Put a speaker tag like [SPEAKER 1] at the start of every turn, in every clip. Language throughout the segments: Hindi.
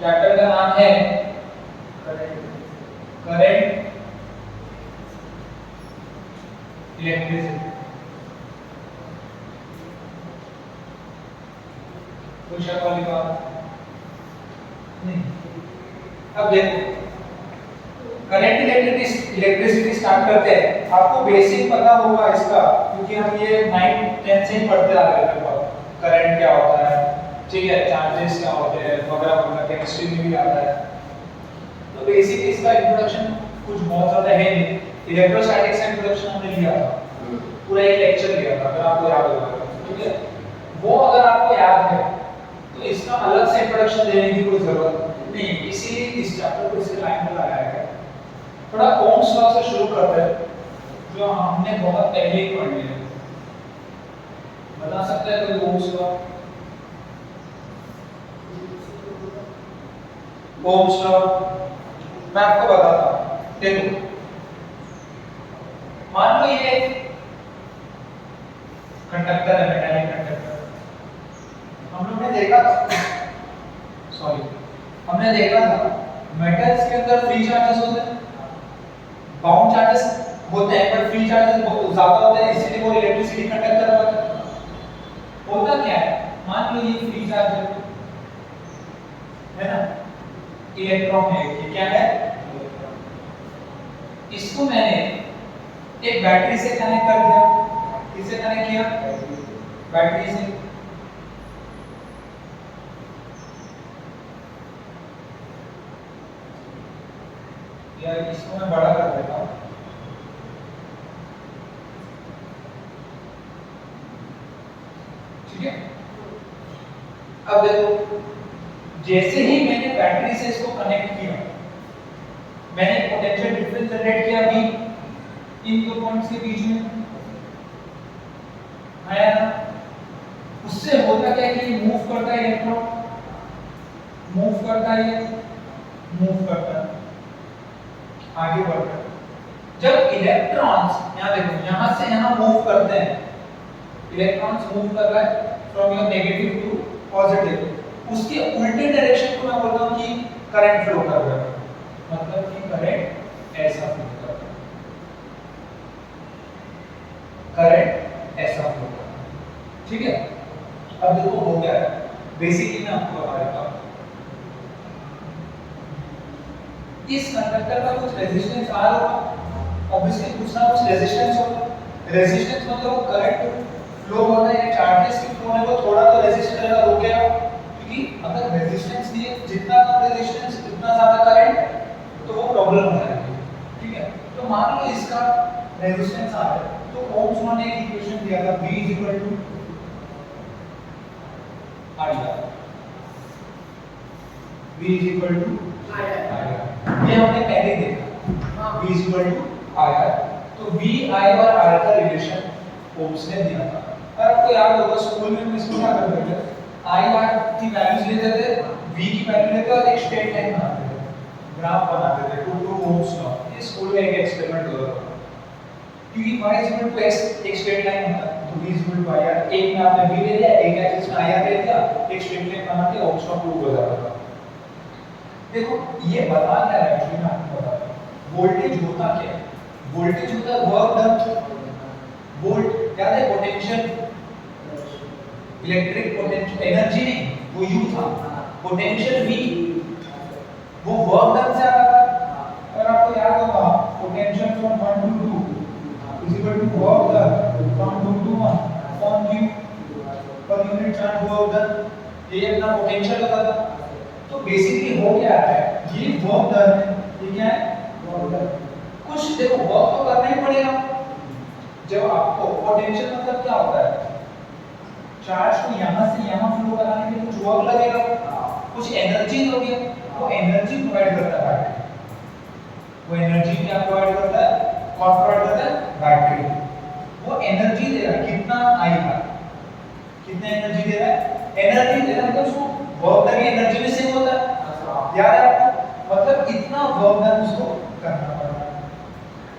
[SPEAKER 1] चैप्टर का नाम है करंट इलेक्ट्रिसिटी। कुछ वाली बात नहीं। अब देखो करंट इलेक्ट्रिसिटी स्टार्ट करते हैं। आपको बेसिक पता होगा इसका, क्योंकि हम ये 9 10 से ही पढ़ते आ रहे हैं। करंट क्या होता है, ठीक है, चार्जेस क्या होते हैं वगैरह वगैरह, केमिस्ट्री में भी आता है। तो बेसिक इसका इंट्रोडक्शन कुछ बहुत ज्यादा है नहीं। इलेक्ट्रोस्टैटिक्स का इंट्रोडक्शन हमने लिया था, पूरा एक लेक्चर लिया था, अगर आपको याद होगा, ठीक है। वो अगर आपको याद है तो इसका अलग से इंट्रोडक्शन देने की कोई जरूरत नहीं, इसीलिए इस चैप्टर को इसके लाइन में लगाया गया। थोड़ा ओम्स लॉ से शुरू करते हैं, जो हमने बहुत पहले ही पढ़ लिया है। बता सकते हैं कोई ओम्स लॉ? ओम्स लॉ मैं आपको बताता हूं। देखो मान लो ये कंडक्टर है, मेटालिक कंडक्टर। हम लोग ने देखा था, सॉरी, हमने देखा था मेटल्स के अंदर फ्री चार्जेस होते हैं, बाउंड चार्जेस होते हैं, पर फ्री चार्जेस बहुत ज्यादा होते हैं, इसलिए वो इलेक्ट्रिसिटी कंडक्टर होता क्या है। मान लो ये फ्री चार्ज है ना, इलेक्ट्रॉन है, ये क्या है, इसको मैंने एक बैटरी से कनेक्ट कर दिया। किससे कनेक्ट किया? बैटरी से। यार इसको मैं बड़ा कर देता हूं। ठीक है, अब देखो जैसे ही मैंने बैटरी से इसको कनेक्ट किया, मैंने पोटेंशियल डिफरेंस जनरेट किया भी इन दो पॉइंट्स के बीच में आया ना। उससे होता क्या कि मूव करता है इलेक्ट्रॉन, मूव करता है, मूव करता है, आगे बढ़ता है। जब इलेक्ट्रॉन्स यहां देखो, यहां से यहां मूव करते हैं, इलेक्ट्रॉन्स मूव कर रहा है from your negative to positive, उसके उल्टे डायरेक्शन को मैं बोलता हूं कि करंट फ्लो कर रहा है। मतलब कि करंट ऐसा फ्लो कर रहा है, करंट ऐसा फ्लो कर रहा है। ठीक है, अब देखो हो गया है। बेसिकली मैं आपको बता देता हूं, इस कंडक्टर का कुछ रेजिस्टेंस R होगा, ऑब्वियसली कुछ ना कुछ रेजिस्टेंस होगा। रेजिस्टेंस मतलब करंट फ्लो होता है, चार्जेस की फ्लो है वो थोड़ा तो रेजिस्ट करेगा, रोकेगा, क्योंकि अगर रेजिस्टेंस दिए जितना कम रेजिस्टेंस उतना ज्यादा करंट, तो वो प्रॉब्लम हो जाएगी। ठीक है, तो मान लो इसका रेजिस्टेंस आ है, तो ओम्स लॉ ने एक इक्वेशन दिया था V IR, V IR, ये हमने पहले देखा, V IR। तो V I और R का रिलेशन ओम्स ने दिया था। और आपको याद होगा स्कूल में हम इसको क्या करते थे, I R की वैल्यूज लेते थे, V की वैल्यू लेते और एक स्ट्रेट लाइन बनाते थे, ग्राफ बनाते थे, टू ओम्स लॉ। ये स्कूल में एक एक्सपेरिमेंट हुआ था, क्योंकि y x एक स्ट्रेट लाइन होता है, तो v IR, एक में आपने v ले लिया, एक एक्सिस में IR ले लिया, एक स्ट्रेट लाइन बना के ओम्स लॉ प्रूव हो जाता था। देखो ये बता क्या रहा है, एक्चुअली मैं आपको बताता हूं। वोल्टेज होता क्या है, वोल्टेज होता है वर्क डन। वोल्ट याद है, पोटेंशियल, इलेक्ट्रिक पोटेंशियल, एनर्जी नहीं, वो U था, पोटेंशियल V, वो वर्क डन से आता था। अगर आपको याद होगा potential from 1 to 2 is equal to work done from 2 to 1 upon Q per unit charge work done, ये अपना पोटेंशियल होता था। तो बेसिकली हो क्या है, ये वर्क डन है, ये क्या है, वर्क डन। कुछ देखो वर्क तो करना ही पड़ेगा। जब आपको पोटेंशियल मतलब क्या होता है, चार्ज को यहां से यहां फ्लो कराने के लिए कुछ वर्क लगेगा, कुछ एनर्जी होगी, वो एनर्जी प्रोवाइड करता है बैटरी। वो एनर्जी क्या प्रोवाइड करता है, कौन प्रोवाइड करता है, बैटरी। वो एनर्जी दे रहा है, कितना आई का, कितना एनर्जी दे रहा है, एनर्जी दे रहा है, तो उसको वर्क डन एनर्जी में सेव होता है, याद है आपको, मतलब इतना वर्क डन उसको करना पड़ता है।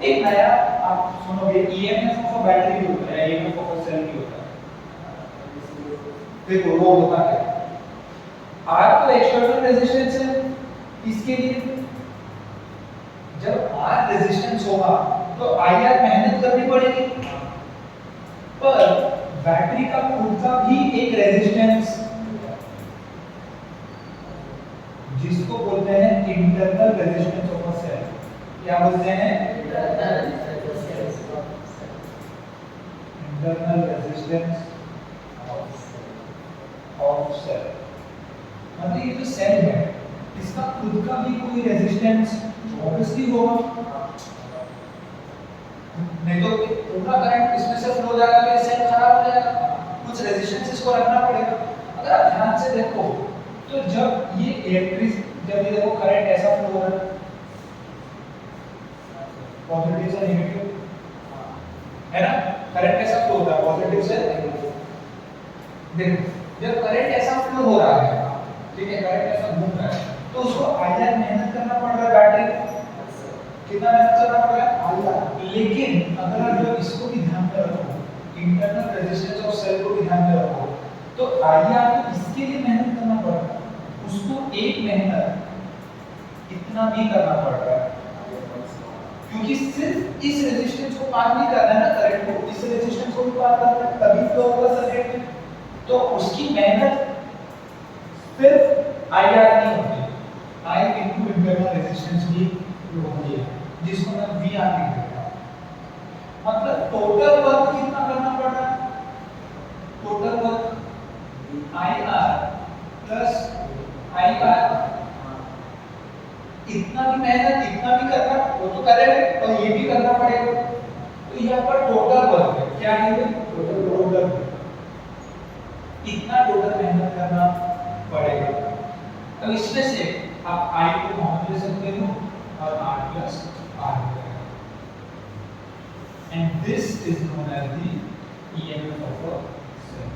[SPEAKER 1] एक नया आप सुनोगे ईएमएफ ऑफ बैटरी भी होता है, ईएमएफ ऑफ सेल भी होता है। देखो वो होता है, R R तो एक्सटर्नल रेजिस्टेंस है इसके लिए। जब R रेजिस्टेंस होगा तो IR मेहनत करनी पड़ेगी, पर बैटरी का खुद का भी एक रेजिस्टेंस जिसको बोलते हैं internal resistance of a cell. क्या बोलते हैं? Internal resistance of cell. मतलब ये जो सेल है इसका खुद का भी कोई रेजिस्टेंस ऑब्वियसली होगा, नहीं तो पूरा करंट इसमें से फ्लो हो जाएगा तो ये सेल खराब हो जाएगा। कुछ रेजिस्टेंस इसको रखना पड़ेगा। अगर आप ध्यान से देखो तो जब ये देखो करंट ऐसा फ्लो हो रहा है, पॉजिटिव से नेगेटिव, है ना? करंट कैसा फ्लो हो रहा है? पॉजिटिव से नेगेटिव। देखो जब करंट ऐसा फ्लो हो रहा है, ठीक है, करंट ऐसा घूम रहा है, तो उसको आईआर मेहनत करना पड़ रहा है। बैटरी कितना मेहनत करना पड़ रहा है? आईआर। लेकिन अगर आप जो इसको भी ध्यान में रखो, इंटरनल रेजिस्टेंस ऑफ सेल को भी ध्यान में रखो, तो आईआर को इसके लिए मेहनत करना पड़ रहा है, उसको एक मेहनत इतना भी करना पड़ रहा है, क्योंकि सिर्फ इस रेजिस्टेंस को पार नहीं करना है ना करंट को, इस रेजिस्टेंस को भी पार करना है तभी फ्लो होगा सर्किट में। तो उसकी मेहनत सिर्फ आईआर नहीं होती, आई इनटू इंटरनल रेजिस्टेंस भी होती है, जिसको मैं वी आर लिख देता हूं। मतलब टोटल वर्क कितना करना पड़ रहा है? Total work IR plus IR, इतना भी मेहनत इतना भी करना, वो तो करेंगे और ये भी करना पड़ेगा। तो यहाँ पर टोटल वर्क है, क्या है ये? टोटल इतना टोटल मेहनत करना पड़ेगा। तो इसमें से आप I को कॉमन ले सकते हो और R plus R, and this is known as the EMF of a cell।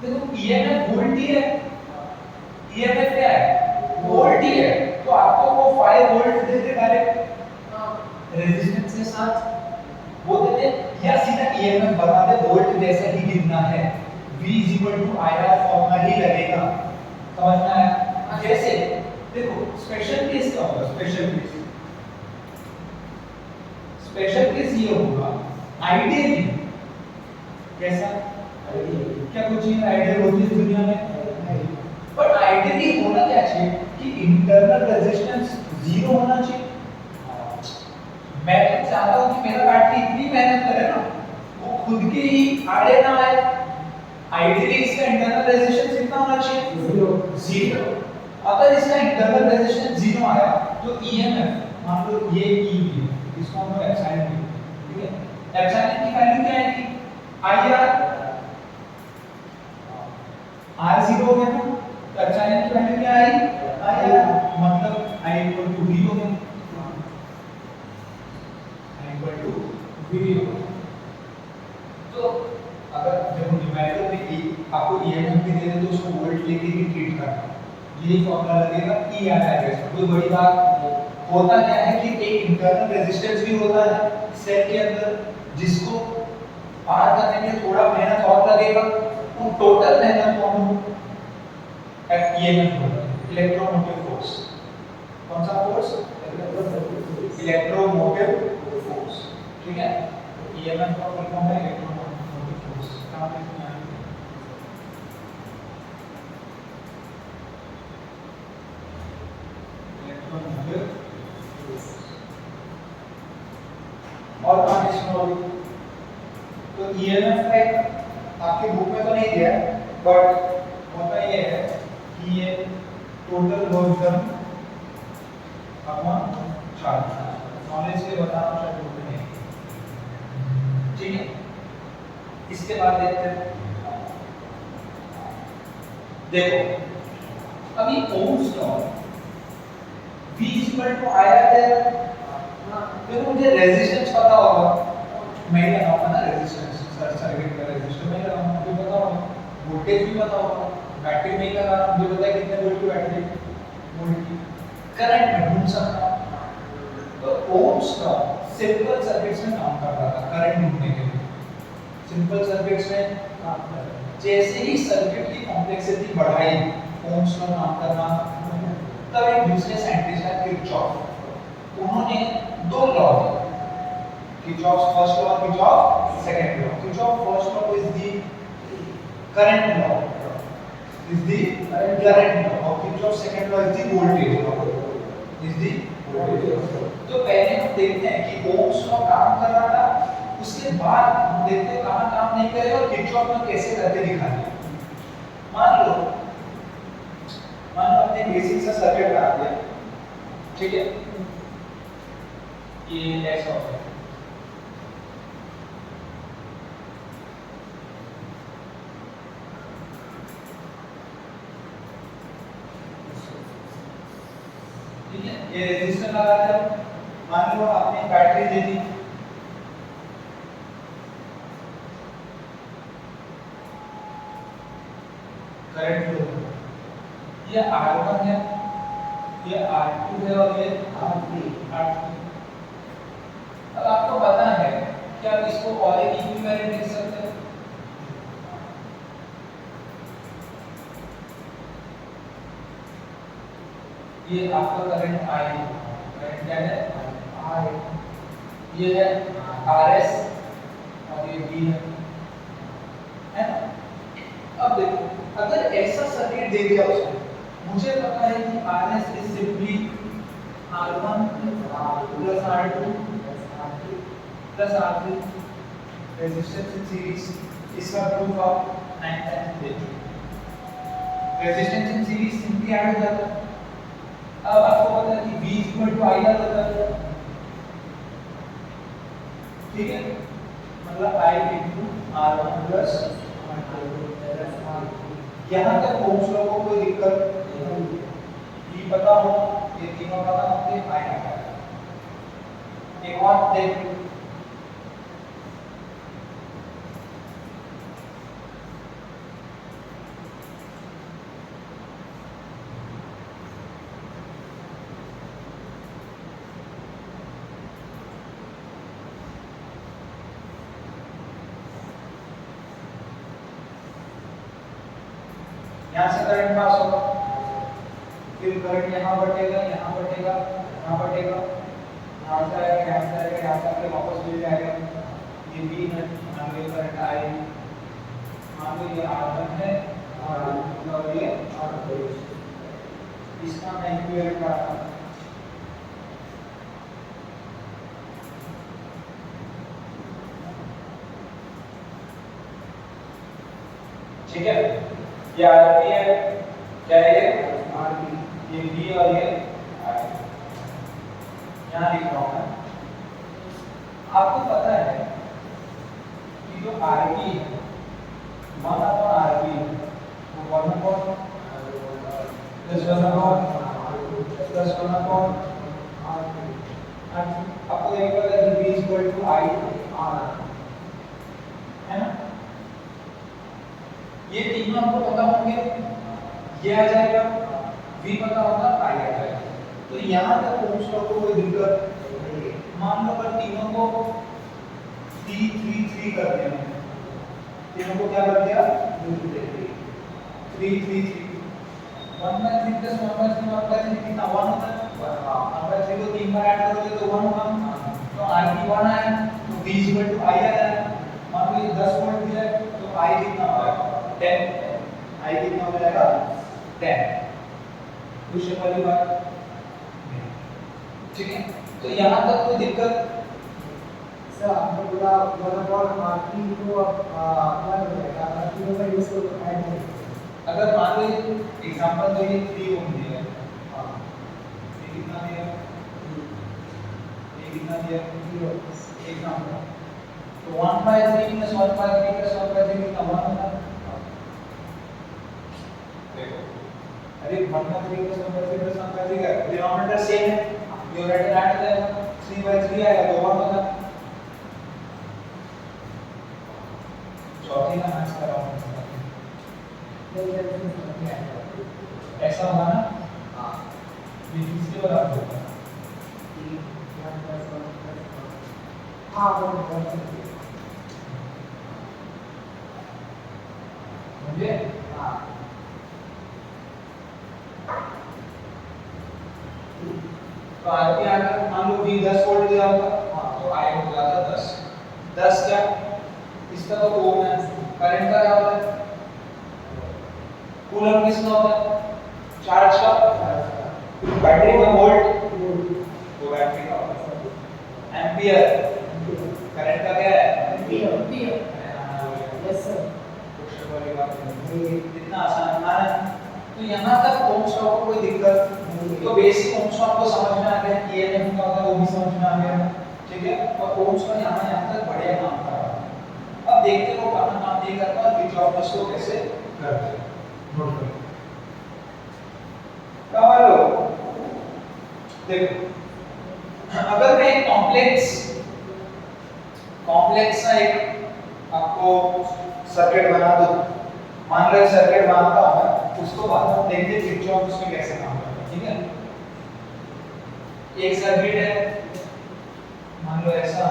[SPEAKER 1] देखो EMF वोल्ट ही है, EMF क्या है? वोल्ट ही है। तो आपको वो 5 वोल्ट देते डायरेक्ट रेजिस्टेंस के साथ वो देते, या सीधा EMF बता दे वोल्ट जैसे ही गिरना है, V IR फॉर्मूला ही लगेगा। समझना है? जैसे देखो स्पेशल केस क्या होगा? स्पेशल केस ये होगा आइडियली। कैसा? क्या कुछ चीज आइडियल होती है दुनिया में? पर आइडियली होना क्या चाहिए कि इंटरनल रेजिस्टेंस 0 होना चाहिए। मैं तो चाहता हूं कि मेरा बैटरी इतनी मेहनत करे ना, वो खुद के ही आड़े ना आए। आइडियली इसका इंटरनल रेजिस्टेंस कितना होना चाहिए? 0। अगर इसका इंटरनल रेजिस्टेंस 0 आया तो ईएमएफ मान लो ये ई है, इसको हम लोग एप्सिलॉन, ठीक है, एप्सिलॉन की वैल्यू क्या आएगी? आईआर, आर 0 हो गया ना, तो एप्सिलॉन की वैल्यू क्या आएगी? आईआर, मतलब आई इक्वल टू वी हो गया, आई इक्वल टू वी हो गया। तो अगर जब न्यूमेरिकल में आपको ईएमएफ भी दे दे तो उसको वोल्ट लेके ही ट्रीट करना, यही फॉर्मूला लगेगा, ई आ जाएगा इसमें। कोई बड़ी बात होता क्या है कि एक इंटरनल रेजिस्टेंस भी होता है सेल के अंदर, जिसको पार करने में थोड़ा मेहनत और लगेगा, तो टोटल मेहनत को हम ईएमएफ बोलते हैं, इलेक्ट्रोमोटिव फोर्स। कौन सा फोर्स? इलेक्ट्रोमोटिव फोर्स, ठीक है। ईएमएफ का फुल फॉर्म है इलेक्ट्रोमोटिव फोर्स। काम है और ट्रांजिशन। तो ईएमएफ का एक आपके बुक में तो नहीं दिया है, बट होता ये है कि ये total work done upon charge. Knowledge के बताना शायद बुक में नहीं, ठीक है। इसके बाद देखते हैं, देखो अभी ओम्स लॉ V = IR है। देखो मुझे रेजिस्टेंस पता होगा, मैं ही लगाऊंगा ना रेजिस्टेंस, सर्किट का रेजिस्टेंस मैं लगाऊंगा, मुझे पता होगा, वोल्टेज भी पता होगा, बैटरी में ही लगा रहा हूं, मुझे पता है कितने वोल्ट की बैटरी, वोल्ट की करंट में ढूंढ सकता हूं। तो ओम्स लॉ सिंपल सर्किट्स में काम कर रहा था करंट ढूंढने के लिए, सिंपल सर्किट्स में काम कर रहा था। जैसे ही सर्किट की कॉम्प्लेक्सिटी बढ़ाई, ओम्स लॉ काम करना, तब एक दूसरे साइंटिस्ट है किरचॉफ, उन्होंने दो लॉ दिए, Kirchhoff's first law, Kirchhoff second law. Kirchhoff first law is the current law, is the current law, और Kirchhoff second law is the voltage law, is the voltage law। तो पहले हम देखते हैं कि ओम्स लॉ काम कर रहा था, उसके बाद हम देखते हैं कहां काम नहीं करेगा और किरचॉफ लॉ कैसे करके दिखाते हैं। मान लो हमने बेसिक सा सर्किट बना दिया, ठीक है, ये ऐसा होता है, ठीक है, ये रेजिस्टर लगाते हैं। मान लो आपने बैटरी दे दी, करंट फ्लो, ये R1 है, ये R2 है और ये R3। अब आपको पता है कि आप इसको और एक इक्विवेलेंट लिख सकते हैं, ये आपका करंट I, करंट क्या है I, ये है RS और ये B है ना। अब देखो, अगर ऐसा सर्किट दे दिया उसने, मुझे पता है कि RS is simply R1 plus R2 plus R3, resistance in series, इसका प्रूफ आप 9 टाइम देखिए, resistance in series simply add हो जाता है। अब आपको पता है कि V IR होता है, ठीक है, मतलब I into R1 plus यहाँ तक ओम्स लॉ को कोई दिक्कत नहीं, पता हो, ये तीनों पता होते हैं, I आता है। एक और देख, यहाँ से करंट पास होगा, फिर करंट यहाँ बटेगा, यहाँ बटेगा, यहाँ बटेगा, यहाँ से आएगा, यहाँ से आएगा, यहाँ से आके वापस मिल जाएगा। ये B है, मान लो करंट I, मान लो ये R1 है और ये R2, इसका मैं इक्विवेलेंट बनाता हूँ, ठीक है। ये RP है, क्या है ये RP, ये B और ये I, यहाँ लिख रहा हूँ मैं। आपको पता है कि जो RP है 1/RP है, वो 1/+1/R2 आपको एक पता है कि V I/R है ना। ये तीनों आपको पता होंगे, ये आ जाएगा, V पता होगा, I आ जाएगा। तो यहाँ तक ओम्स लॉ को कोई दिक्कत नहीं। मान लो अगर तीनों को 3 कर दिया, तीनों को क्या कर दिया 3 1/3 plus 1/3 1/3 कितना 1 होता है, 1/3 को 3 बार ऐड करोगे तो 1 होगा, तो RP 1 आया, तो V I आया। मान लो ये 10 वोल्ट दिया है, तो I कितना होगा 10, I कितना हो जाएगा 10। दूसरी वाली बात, ठीक है। तो यहाँ तक कोई दिक्कत,
[SPEAKER 2] सर आपने बोला 1/RP को क्या करेगा, RP का यूज करके ऐड करेंगे।
[SPEAKER 1] अगर मान लो एग्जांपल तो ये 3 ओम दिया है, ये कितना दिया, ये कितना दिया एग्जांपल, तो 1/3 plus 1/3 plus 1/3 कितना 1 होगा। देखो अरे 1/3 plus 1/3 plus 1/3 का डिनोमिनेटर सेम है, न्यूमरेटर ऐड हो जाएगा, 3/3 आएगा तो 1 होगा। चौथी का मैच कर रहा हूँ, ऐसा होगा ना, हाँ ये किसके बराबर होगा,
[SPEAKER 2] हाँ वो
[SPEAKER 1] तो आरपी अगर मान लो V 10 वोल्ट दिया होगा तो I हो जाता 10। 10 क्या, इसका तो ओम है, करंट का क्या होता है, कूलम किसका होता है, चार्ज का, बैटरी का वोल्ट वो बैटरी का होता है, एंपियर करंट का क्या है,
[SPEAKER 2] एम्पियर। Yes sir.
[SPEAKER 1] क्वेश्चन वाली बात है, इतना आसान है। तो यहाँ तक ओम्स लॉ को कोई दिक्कत नहीं, तो बेसिक ओम्स लॉ को समझ में आ गया, ईएमएफ क्या होता है वो भी समझ में आ गया, ठीक है। और ओम्स का यहाँ तक बढ़िया काम कर रहा है। अब देखते हैं वो कहाँ काम नहीं करता और किरचॉफ को कैसे करते हैं, नोट करो। कमाल लो, देखो अगर मैं एक कॉम्प्लेक्स सा एक आपको सर्किट बना दूं, मान लो सर्किट बनाता हूं मैं, उसको बाद में देखते हैं किरचॉफ उसमें कैसे काम करता है, ठीक है। एक सर्किट है, मान लो ऐसा,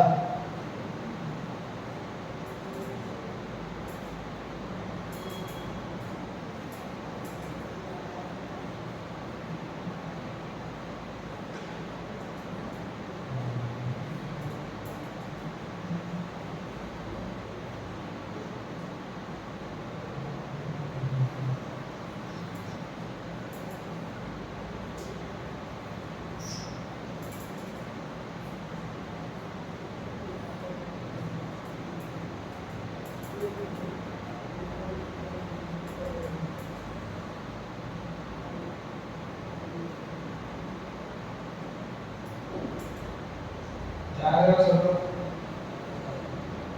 [SPEAKER 1] जाएगा सब,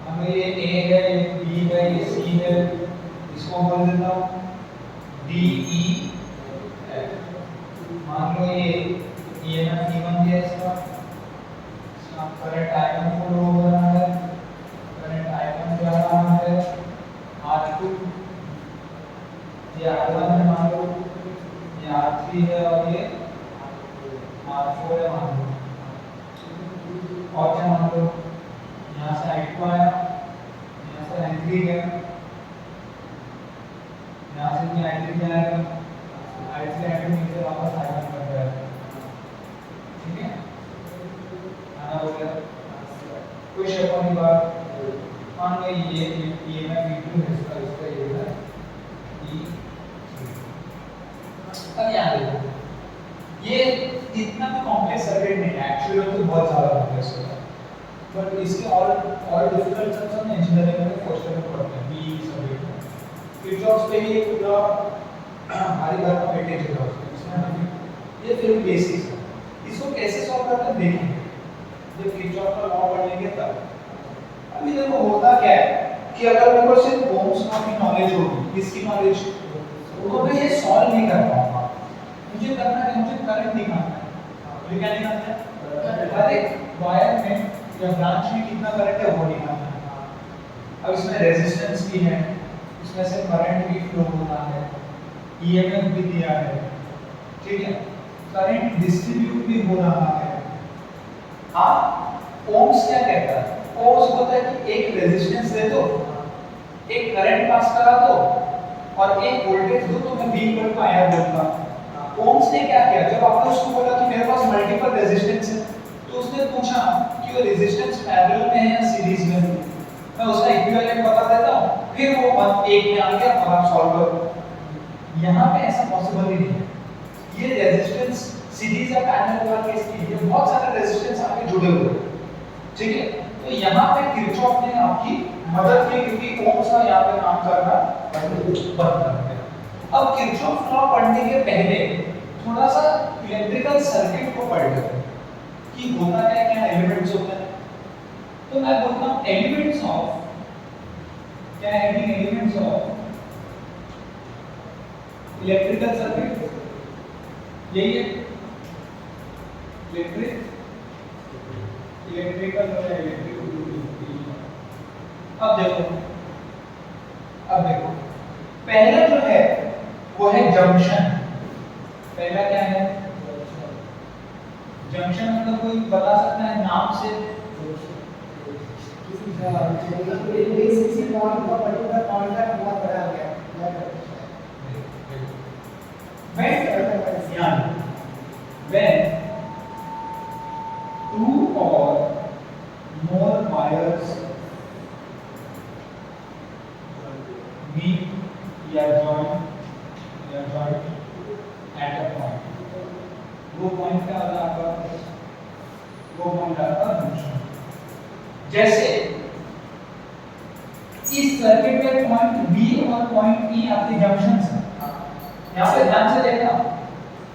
[SPEAKER 1] हमें ये A है, ये B है, ये C है, इसको बोल देता हूँ D E F। मान लो ये EMF E1 दिया इसका करंट I1 फ्लो हो रहा है, करंट I1 जा रहा है, R2 ये R1 है मान लो, ये R3 है और ये R4 है मान लो, और क्या मान लो, यहाँ से I2 आया, यहाँ से I3 गया, यहाँ से भी I3 जाएगा, I3 I2 नीचे वापस I1 कर जाएगा, ठीक है। आना हो गया, कोई शक वाली बात, मान लो ये EMF E2 है, इसका ये है E। अब यहाँ देखो, ये इतना भी कॉम्प्लेक्स सर्किट नहीं है, एक्चुअली तो बहुत ज़्यादा कॉम्प्लेक्स होता है, बट इसके और डिफिकल्ट सब हम इंजीनियरिंग में फर्स्ट ईयर में पढ़ते हैं बी सब्जेक्ट में। किरचॉफ पे ही पूरा हमारी बात का वेटेज होता है उसमें, ये फिर बेसिक्स है, इसको कैसे सॉल्व करते हैं देखेंगे जब किरचॉफ का लॉ पढ़ेंगे तब। अभी देखो होता क्या है कि अगर मेरे को सिर्फ ओम्स लॉ की नॉलेज होगी, किसकी नॉलेज, तो मैं ये सॉल्व नहीं कर पाऊंगा। मुझे करना है, मुझे करंट निकालना है, मुझे क्या निकालना है, हर एक वायर में या ब्रांच में कितना करंट है वो निकालना है। अब इसमें रेजिस्टेंस भी है, इसमें से करंट भी फ्लो हो रहा है, ईएमएफ भी दिया है, ठीक है, करंट डिस्ट्रीब्यूट भी हो रहा है। आप ओम्स क्या कहता है, ओम्स होता है कि एक रेजिस्टेंस दे दो, एक करंट पास करा दो और एक वोल्टेज दो, तो मैं V इक्वल टू IR बोलता हूं। ओम्स ने क्या किया, जब आपने उसको बोला कि मेरे पास मल्टीपल रेजिस्टेंस है, तो उसने पूछा कि वो रेजिस्टेंस पैरेलल में है या सीरीज में है, मैं उसका इक्विवेलेंट बता देता हूं, फिर वो बात एक में आ गया और आप सॉल्व करो। यहाँ पे ऐसा पॉसिबल ही नहीं है, ये रेजिस्टेंस सीरीज या पैरेलल वाला केस नहीं है, बहुत सारे रेजिस्टेंस आपके जुड़े हुए हैं, ठीक है। तो यहाँ पे किरचॉफ ने आपकी मदद की, क्योंकि ओम्स का यहाँ पे काम करना बंद कर दिया। अब किरचॉफ लॉ पढ़ने के पहले थोड़ा सा इलेक्ट्रिकल सर्किट को पढ़ लेते हैं कि होता क्या क्या एलिमेंट्स होते हैं। तो मैं बोलता हूँ एलिमेंट्स ऑफ, क्या है कि एलिमेंट्स ऑफ इलेक्ट्रिकल सर्किट, यही है इलेक्ट्रिकल और इलेक्ट्रिकल। अब देखो पहला जो है वो है जंक्शन। पहला क्या है, जंक्शन मतलब कोई बता सकता है नाम से,
[SPEAKER 2] किसी पॉइंट का पर्टिकुलर कांटेक्ट बहुत बड़ा हो गया,
[SPEAKER 1] when जैसे इस सर्किट में पॉइंट बी और पॉइंट ई आपके जंक्शन है। यहाँ पे ध्यान से देखना,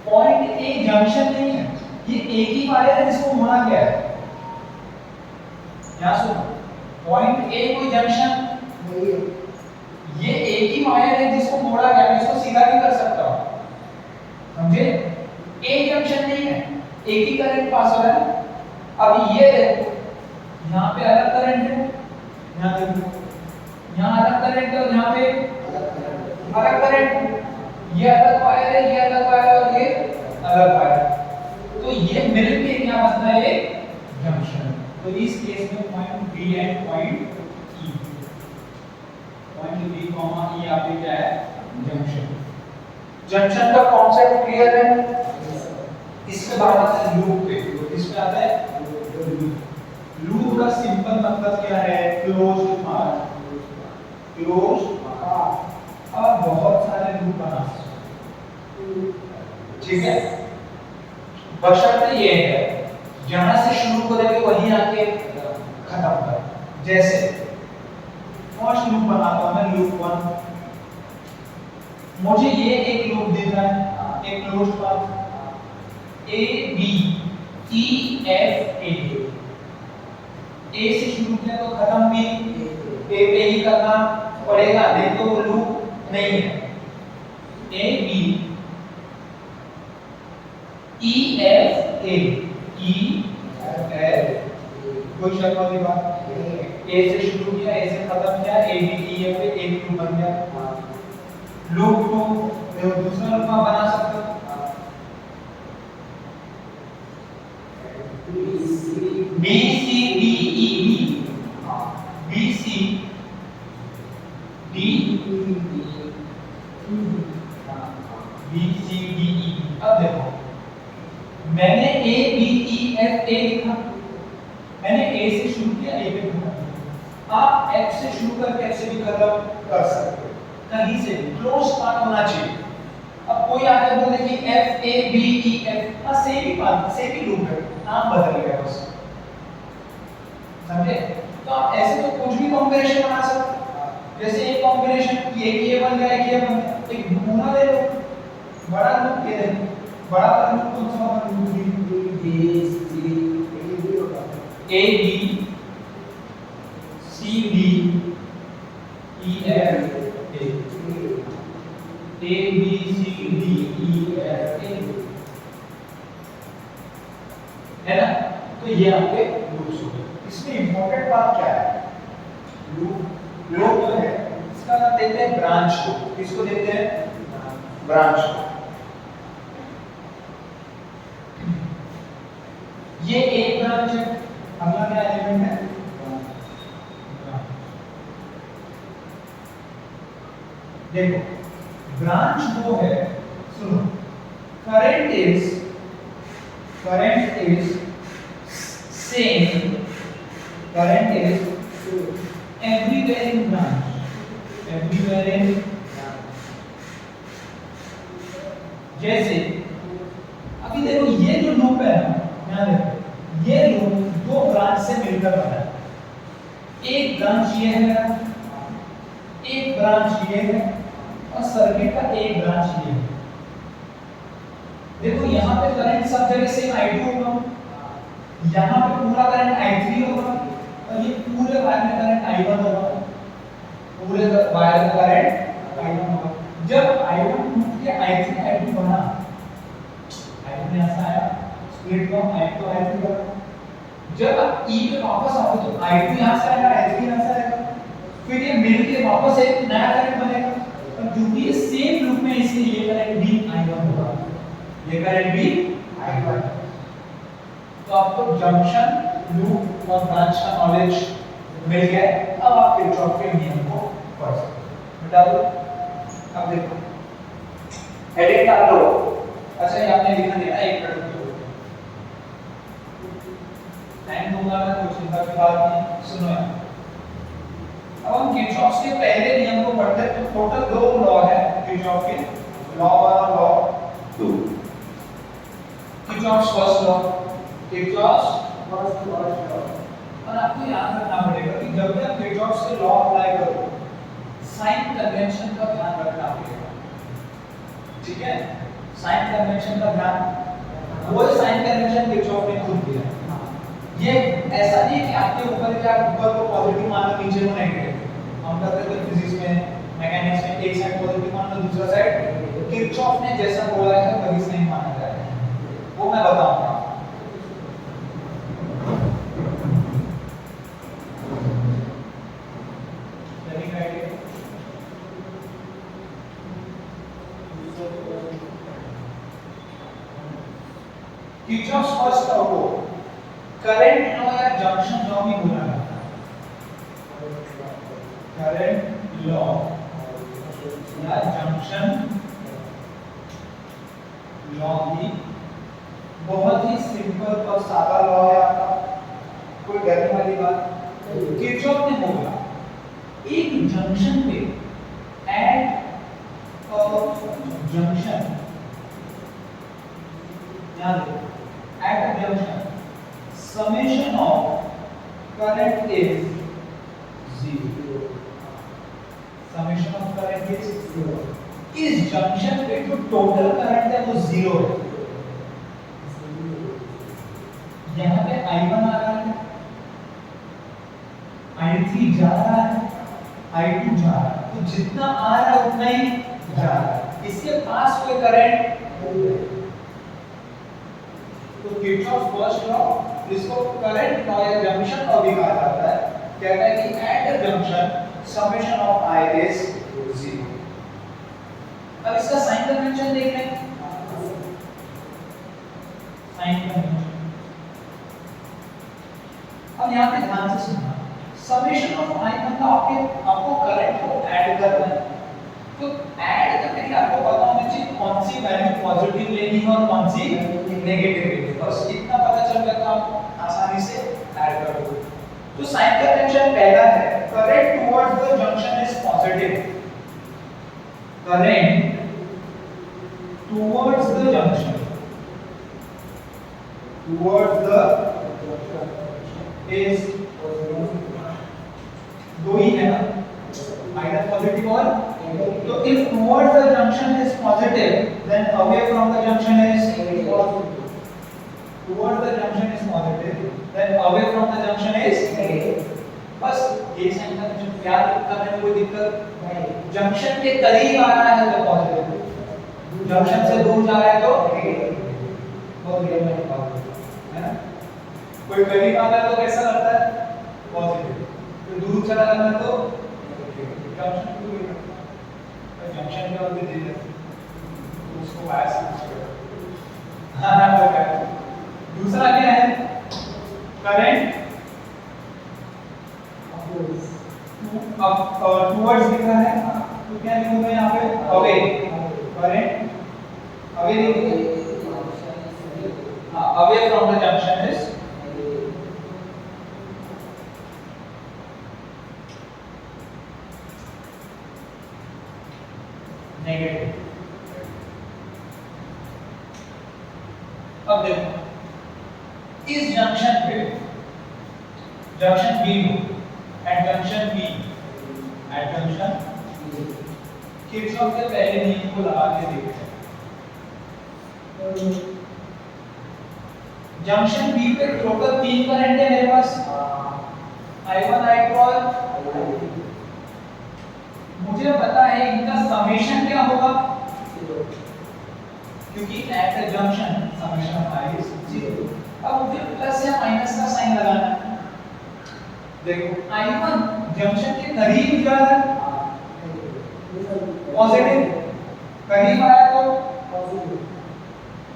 [SPEAKER 1] पॉइंट ए जंक्शन नहीं है, ये एक ही वायर है जिसको मोड़ा गया है। यहाँ सुनो, पॉइंट ए कोई जंक्शन नहीं है, ये एक ही वायर है जिसको मोड़ा गया है, इसको सीधा भी कर सकता हूँ, समझे? ए जंक्शन नहीं है, एक ही करंट पास हो रहा है। अब ये देखो, यहाँ पे अलग करंट है, यहाँ देखो, यहाँ अलग करंट है और यहाँ पे अलग करंट, ये अलग वायर है, ये अलग वायर है और ये अलग वायर है। तो ये मिलके क्या बनता है? एक जंक्शन। तो इस केस में point B and point E, point B comma E आपके क्या है? जंक्शन। जंक्शन का कॉन्सेप्ट क्लियर है? इसके बाद आता है लूप पे। इसमें आता है लूप का सिंपल मतलब क्या है? Closed path, closed path. अब बहुत सारे लूप बना सकते, ठीक है, बशर्ते ये है जहां से शुरू करेंगे वहीं आके खत्म कर। जैसे फर्स्ट लूप बनाता हूं मैं, लूप 1। मुझे ये एक लूप दिख रहा है, एक closed path A B E F A, A से शुरू किया तो खत्म भी ए पे ही करना पड़ेगा, नहीं तो वो लूप नहीं है। A B E F A, E F, कोई शक वाली बात? ए से शुरू किया, ए से खत्म किया, ए बी ई एफ ए, एक लूप बन गया। लूप को दूसरा लूप बना सकते हो, B C D E B, B C D B C D E. अब देखो, मैंने ए बी ई एफ ए लिखा, मैंने ए से शुरू किया, ए पे खत्म। आप एफ से शुरू करके एफ से भी खत्म कर सकते हो, कहीं से भी क्लोज पाथ होना चाहिए। अब कोई आके बोले कि F A B E F, हाँ सेम ही पाथ, सेम ही लूप है, नाम बदल गया बस, समझे? तो आप ऐसे तो कुछ भी कॉम्बिनेशन बना सकते हो। जैसे एक कॉम्बिनेशन ये बन गया, ये बन गया, एक नमूना ले लो, बड़ा लूप ये देखो, बड़ा लूप कौन सा होगा? Loop B C A B C D E F A B C D E F A, है ना? तो ये आपके लूप्स हो गए। इसमें इंपॉर्टेंट बात क्या है? लूप जो है इसका नाम देते हैं ब्रांच को। किसको देते हैं? ब्रांच को। ये एक ब्रांच है, अगला क्या एलिमेंट है? देखो, ब्रांच वो है, सुनो, current is same, current is everywhere in branch, everywhere in branch। जैसे अभी देखो ये जो लूप है ना, ध्यान देखो, ये लूप दो ब्रांच से मिलकर बना है। एक ब्रांच ये है, एक ब्रांच ये है और सर्किट का एक ब्रांच ये है। देखो यहाँ पे करंट सब जगह सेम I2 होगा, यहाँ पे पूरा करंट I3 होगा और ये पूरे वायर में करंट I1 होगा, पूरे वायर में करंट I1 होगा। जब I1 टूट के I3 I2 बना, I1 यहाँ से आया, स्प्लिट हुआ, I2 I3 बना। जब आप E पे वापस आओगे तो I2 यहाँ से आएगा, I3 यहाँ से आएगा, फिर ये मिलके वापस एक नया करंट बनेगा और क्योंकि ये सेम लूप में इसलिए ये करंट भी I1 होगा, ये करंट भी I1। तो आपको जंक्शन, लूप और ब्रांच का नॉलेज मिल गया। अब आप किरचॉफ के नियम को पढ़ सकते हो। बता दो, अब देखो हेडिंग डाल दो। अच्छा ये आपने लिखा दिया एक मिनट टाइम दूंगा मैं, कोई चिंता की बात नहीं। सुनो अब हम किरचॉफ के पहले नियम को पढ़ते हैं। तो टोटल दो लॉ है किरचॉफ के, लॉ 1 और law 2। Kirchhoff's first law, Kirchhoff's first law और आपको याद रखना पड़ेगा कि जब भी आप किरचॉफ से लॉ अप्लाई करो साइन कन्वेंशन का ध्यान रखना पड़ेगा, ठीक है? साइन कन्वेंशन का ध्यान, वो साइन कन्वेंशन किरचॉफ ने खुद दिया। ये ऐसा नहीं है कि आपके ऊपर क्या ऊपर को पॉजिटिव मान लो नीचे को नेगेटिव। हम करते थे फिजिक्स में, मैकेनिक्स में, एक साइड पॉजिटिव मान लो दूसरा साइड किरचॉफ ने जैसा बोला है वही सही माना जाएगा, वो मैं बताऊंगा। किरचॉफ्स फर्स्ट लॉ को करंट लॉ या जंक्शन लॉ भी बोला जाता है। करंट लॉ या जंक्शन लॉ भी बहुत ही सिंपल और सादा लॉ है आपका, कोई डरने वाली बात। किरचॉफ ने बोला एक जंक्शन पे एट जंक्शन, याद रखो at a junction summation of current is 0, summation of current is 0। इस जंक्शन पे जो टोटल करंट है वो 0 है। यहाँ पे I1 आ रहा है, I3 जा रहा है, I2 जा रहा है, तो जितना आ रहा है उतना ही जा रहा है, इसके पास कोई करंट नहीं है। तो किरचॉफ फर्स्ट लॉ इसको करंट लॉ या जंक्शन लॉ भी कहा जाता है, कहता है कि at a junction summation of I is 0। अब इसका साइन कन्वेंशन देख लें। साइन कन्वेंशन अब यहां पे ध्यान से सुनना, समेशन ऑफ I मतलब आपको करंट को ऐड करना है, तो ऐड करने के लिए आपको पता होना चाहिए कौन सी वैल्यू पॉजिटिव लेनी है और कौन सी नेगेटिव लेनी है। बस इतना पता चल गया तो आप आसानी से ऐड कर दोगे। तो साइन कन्वेंशन पहला है current towards the junction is positive, current towards the junction, towards the is दो ही है ना, either positive or negative। तो if towards the junction is positive, then away from the junction is positive। Towards the junction is positive, then away from the junction is negative। बस ये साइन कन्वेंशन याद करने में कोई दिक्कत नहीं। जंक्शन के करीब आ रहा है तो पॉजिटिव, जंक्शन से दूर जा रहा है तो नेगेटिव। बहुत क्लियर है बात, है ना? कोई करीब आता है तो कैसा लगता है? पॉजिटिव, तो दूर चला जाता है तो जंक्शन को जंक्शन के बाद दे दे उसको बायस करेगा। हां ना वो क्या है? दूसरा क्या है? करंट टुवर्ड्स लिख रहा है, तो क्या लिखूंगा यहाँ पे? अवे। करंट अवे लिखूंगा, away from the junction is negative. अब देखो इस जंक्शन पे, junction B at junction B, at junction Kirchhoff के पहले नियम को लगा के देखते हैं। जंक्शन बी पे टोटल 3 करंट है मेरे पास, I1 I2 और मुझे पता है इनका समेशन क्या होगा, क्योंकि at the junction summation of I is 0। अब मुझे प्लस या माइनस का साइन लगाना है। देखो I1 जंक्शन के करीब जा रहा है, पॉजिटिव, करीब आया तो पॉजिटिव,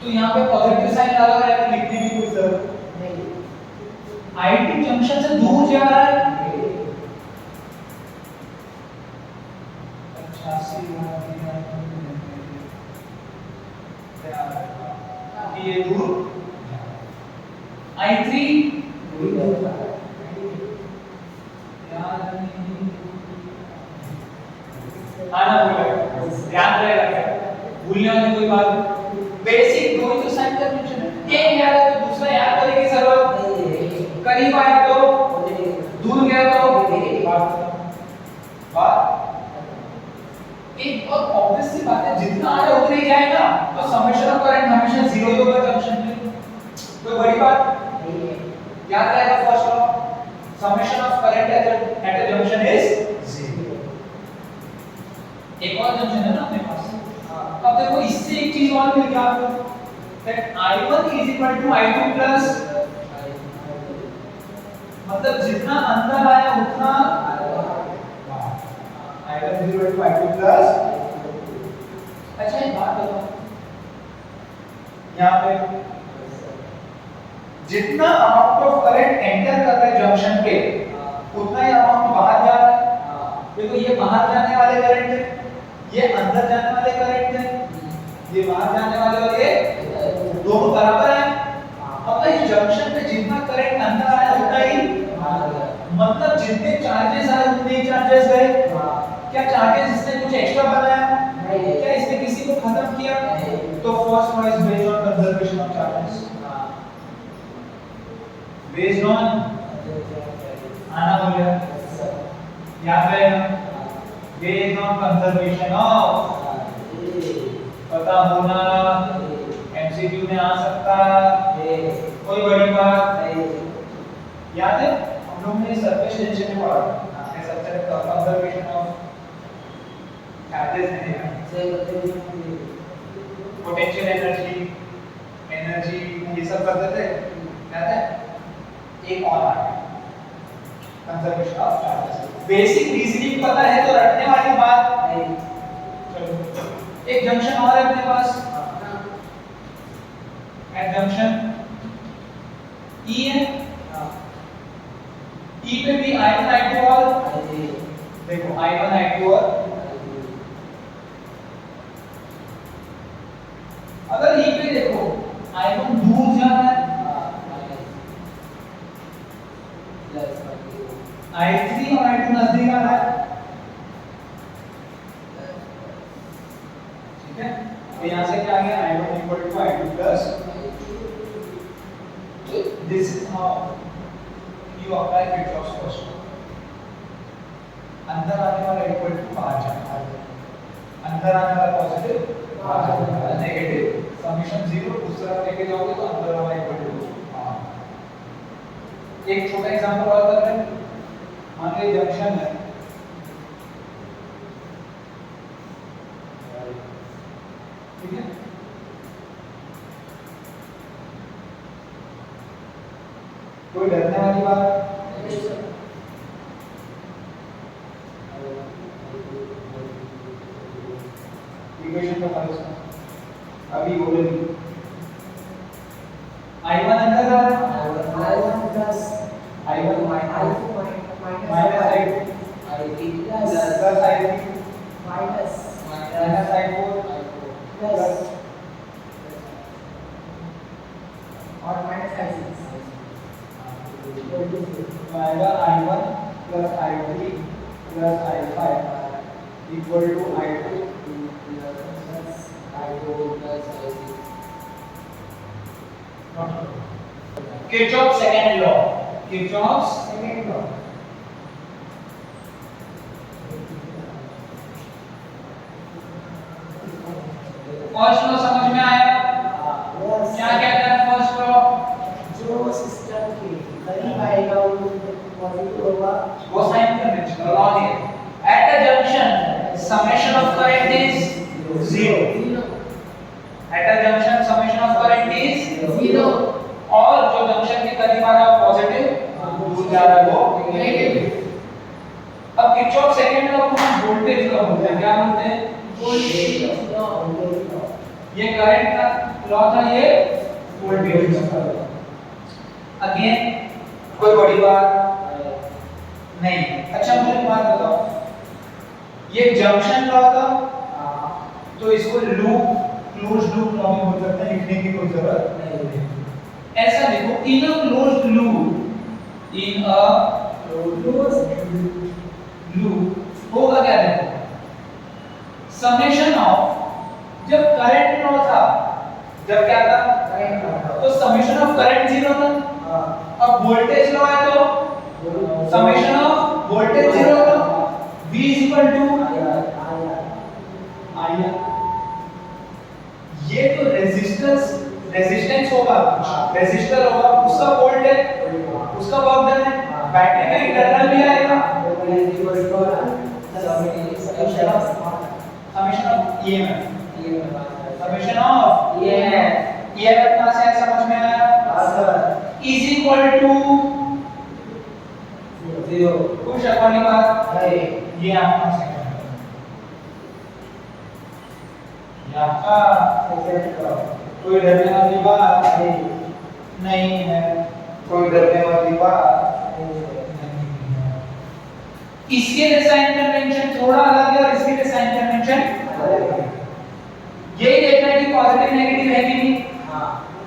[SPEAKER 1] तो यहाँ पे पॉजिटिव साइन लगा रहेगा, लिखने की कोई जरूरत नहीं। I2 जंक्शन से दूर जा रहा है, ये दूर, I3 आना बोला, ध्यान रहेगा, भूलने वाली कोई बात। बेसिक दो ही तो साइन कन्वेंशन है, एक याद है तो दूसरा याद करने की जरूरत नहीं है। करीब आए तो और ऑब्वियस सी बात है जितना आया उतना ही जाएगा, तो समेशन ऑफ करंट हमेशा जीरो ही होगा जंक्शन पे। कोई बड़ी बात नहीं है, याद रहेगा first law, summation of current at a junction is zero. एक और जंक्शन है ना अपने पास। अब देखो इससे एक चीज और मिल गया आपको, that I1 is equal to I2 plus, मतलब जितना अंदर आया उतना I1 is equal to I2 plus। अच्छा एक बात बताओ, यहाँ पे जितना अमाउंट ऑफ करंट एंटर कर रहा है जंक्शन पे उतना ही अमाउंट बाहर जा रहा है। देखो ये बाहर जाने वाले करंट है, ये अंदर जाने वाले करंट है, ये बाहर जाने वाले और ये दोनों बराबर है। मतलब इस जंक्शन पे जितना करंट अंदर आया उतना ही, मतलब जितने चार्जेस आए उतने ही चार्जेस गए। क्या चार्जेस इसने कुछ एक्स्ट्रा बनाया? नहीं। क्या इसने किसी को खत्म किया? नहीं। तो first one is based on conservation of charges, based on आना बोलिए याद रहेगा, बेस्ड ऑन कंजर्वेशन ऑफ, पता होना, एमसीक्यू में आ सकता है, कोई बड़ी बात नहीं। याद है हम लोग ने सरफेस टेंशन में पढ़ा था, कंजर्वेशन ऑफ चार्जेस नहीं है, पोटेंशियल एनर्जी, एनर्जी ये सब करते थे, याद है। एक और आ गया conservation of charges. Basic reasoning पता है तो रटने वाली बात नहीं। चलो एक जंक्शन और है अपने पास, एट जंक्शन E है, E पे भी I1 I2 और देखो I1 I2 और अगर E पे देखो I1 दूर जा रहा है, I3 और I2 नजदीक आ रहा है, ठीक है। तो यहाँ से क्या आ गया, I1 equal to I2 plus, this is how you apply Kirchhoff's first law। अंदर आने वाला इक्वल टू बाहर जाने वाला, अंदर आने वाला पॉजिटिव, बाहर जाने वाला नेगेटिव, समेशन जीरो उस तरफ लेके जाओगे तो अंदर वाला इक्वल टू बाहर। एक छोटा एग्जांपल और कर रहे हैं, मान लीजिए जंक्शन है, ठीक है, कोई डरने वाली बात नहीं सर। इक्वेशन का फाइल अभी बोलेंगे, I1 अंदर आ रहा है, I1 plus I1 minus I2 plus I3 minus I4 plus और माइनस I6 आएगा I1 plus I3 plus I5 equal to I2 plus I4 plus I6। Kirchhoff's second law, Kirchhoff's second law। First law समझ में आया? क्या कहता है फर्स्ट लॉ? जो सिस्टम के करीब आएगा वो पॉजिटिव होगा, वो साइन करना चाहिए। लॉ है at a junction summation of current is zero, at a junction summation of current is zero, और जो जंक्शन के करीब आ रहा है पॉजिटिव, दूर जा रहा है वो नेगेटिव। अब किरचॉफ सेकंड लॉ को हम वोल्टेज लॉ बोलते हैं। क्या बोलते हैं? Voltage law. ये करंट का लॉ था, ये वोल्टेज का। अगेन कोई बड़ी बात नहीं। अच्छा मुझे एक बात बताओ, ये जंक्शन लॉ था तो इसको लूप, क्लोज्ड लूप लॉ भी बोल सकते हैं, लिखने की कोई जरूरत नहीं है। ऐसा देखो, in a closed loop, in a closed loop होगा क्या? देखो समेशन ऑफ, जब करंट लॉ था, जब क्या था करंट लॉ, तो समेशन ऑफ करंट जीरो था। अब वोल्टेज लॉ है तो समेशन ऑफ वोल्टेज जीरो था। V इज इक्वल टू आया। ये तो रेजिस्टेंस होगा, रेजिस्टर होगा, उसका वोल्ट है, उसका वर्क डन है। बैटरी का इंटरनल भी आएगा, summation of EMF, summation of EMF कहां से आया समझ में आया? Is equal to 0। कुछ अपनी बात है, ये आपका सेकंड है, आपका कोई डरने वाली बात नहीं है, कोई डरने वाली बात नहीं है। इसके लिए साइन कन्वेंशन थोड़ा अलग है और इसके लिए साइन कन्वेंशन अलग है। यही देखना है कि पॉजिटिव नेगेटिव है कि नहीं।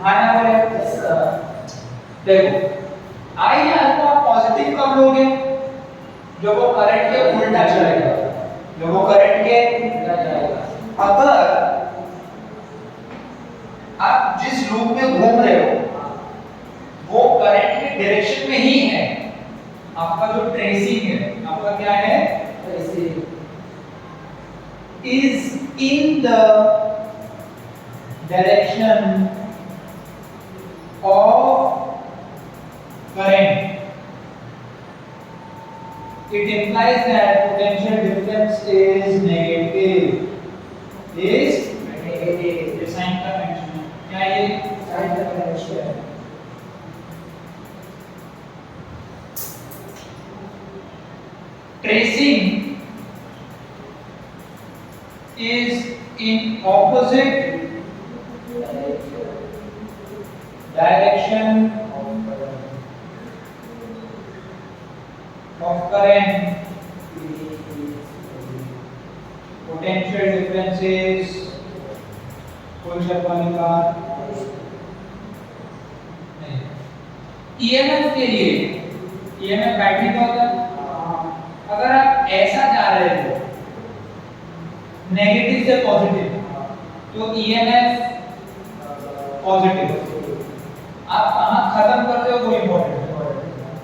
[SPEAKER 1] हाँ ना बोले? देखो आई आपको आप पॉजिटिव कब लोगे? जब वो करंट के उल्टा चलेगा, जब वो करंट के उल्टा जाएगा। अगर आप जिस लूप में घूम रहे हो वो करंट के डायरेक्शन में ही है, आपका जो ट्रेसिंग है, आपका क्या है? Tracing is in the direction of current. It implies that potential difference is negative. Is negative. ये साइन कन्वेंशन है। क्या ये साइन कन्वेंशन है? Tracing is in opposite direction of current. Potential differences कोई शर्त वाली बात नहीं। EMF के लिए EMF बैटरी का होता है। अगर आप ऐसा जा रहे हो नेगेटिव से पॉजिटिव तो EMF पॉजिटिव, आप कहां खत्म करते हो वो इंपॉर्टेंट है।